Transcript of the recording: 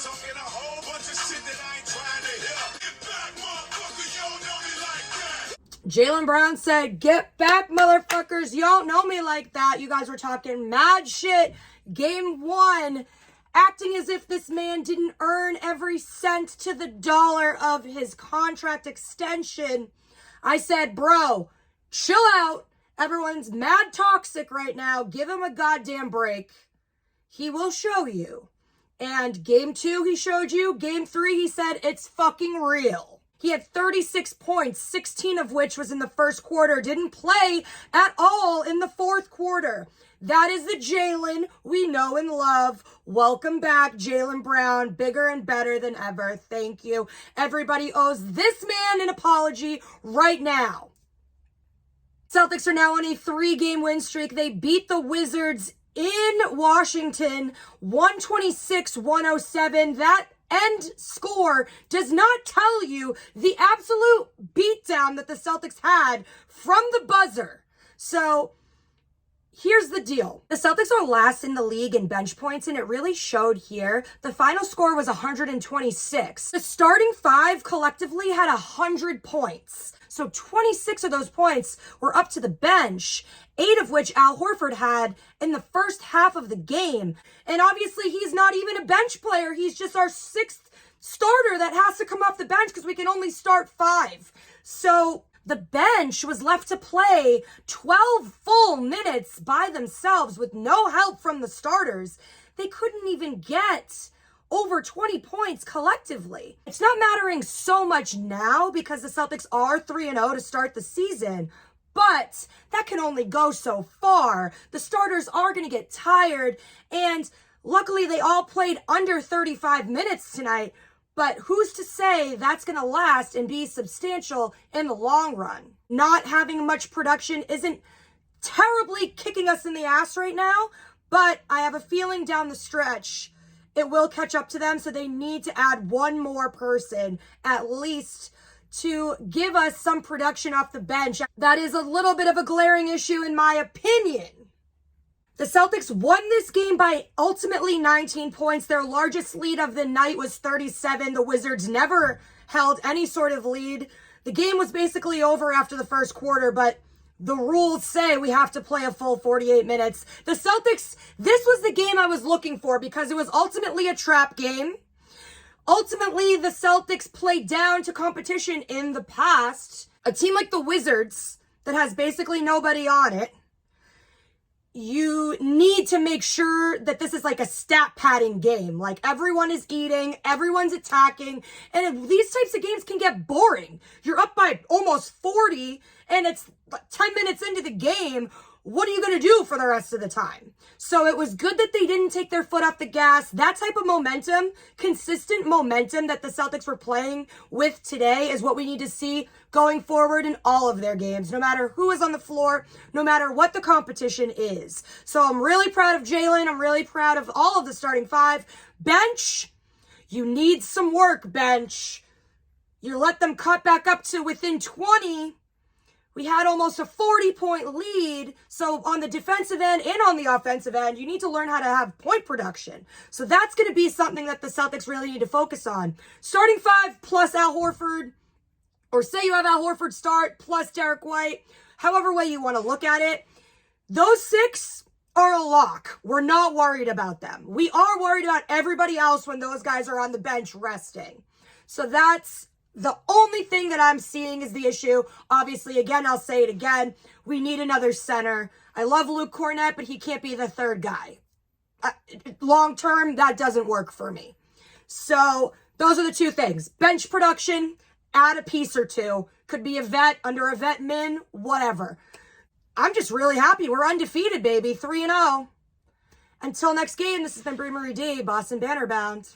Talking a whole bunch of shit that I ain't trying to hear. Get back, motherfucker, you don't know me like that. Jaylen Brown said, "Get back, motherfuckers. You don't know me like that." You guys were talking mad shit. Game 1, acting as if this man didn't earn every cent to the dollar of his contract extension. I said, bro, chill out. Everyone's mad toxic right now. Give him a goddamn break. He will show you. And game 2, he showed you. Game 3, he said, it's fucking real. He had 36 points, 16 of which was in the first quarter. Didn't play at all in the fourth quarter. That is the Jaylen we know and love. Welcome back, Jaylen Brown. Bigger and better than ever. Thank you. Everybody owes this man an apology right now. Celtics are now on a 3-game win streak. They beat the Wizards in Washington, 126-107. That end score does not tell you the absolute beatdown that the Celtics had from the buzzer. So here's the deal. The Celtics are last in the league in bench points, and it really showed here. The final score was 126. The starting 5 collectively had 100 points. So 26 of those points were up to the bench, 8 of which Al Horford had in the first half of the game. And obviously he's not even a bench player. He's just our 6th starter that has to come off the bench because we can only start 5. So the bench was left to play 12 full minutes by themselves with no help from the starters. They couldn't even get over 20 points collectively. It's not mattering so much now because the Celtics are 3-0 to start the season, but that can only go so far. The starters are going to get tired, and luckily they all played under 35 minutes tonight, but who's to say that's going to last and be substantial in the long run? Not having much production isn't terribly kicking us in the ass right now, but I have a feeling down the stretch it will catch up to them, so they need to add one more person at least to give us some production off the bench. That is a little bit of a glaring issue in my opinion. The Celtics won this game by ultimately 19 points. Their largest lead of the night was 37. The Wizards never held any sort of lead. The game was basically over after the first quarter, but the rules say we have to play a full 48 minutes. The Celtics, this was the game I was looking for because it was ultimately a trap game. Ultimately, the Celtics played down to competition in the past. A team like the Wizards that has basically nobody on it, you need to make sure that this is like a stat padding game. Like everyone is eating, everyone's attacking, and these types of games can get boring. You're up by almost 40 and it's 10 minutes into the game. What are you going to do for the rest of the time? So it was good that they didn't take their foot off the gas. That type of momentum, consistent momentum that the Celtics were playing with today is what we need to see going forward in all of their games, no matter who is on the floor, no matter what the competition is. So I'm really proud of Jaylen. I'm really proud of all of the starting 5. Bench, you need some work, bench. You let them cut back up to within 20. We had almost a 40-point lead. So on the defensive end and on the offensive end, you need to learn how to have point production. So that's going to be something that the Celtics really need to focus on. Starting 5 plus Al Horford, or say you have Al Horford start plus Derek White, however way you want to look at it. Those 6 are a lock. We're not worried about them. We are worried about everybody else when those guys are on the bench resting. So that's the only thing that I'm seeing is the issue. Obviously, again, I'll say it again. We need another center. I love Luke Cornett, but he can't be the third guy. Long term, that doesn't work for me. So those are the 2 things. Bench production, add a piece or 2. Could be a vet, under a vet min, whatever. I'm just really happy. We're undefeated, baby. 3-0. Until next game, this has been Brie Marie D, Boston Banner Bound.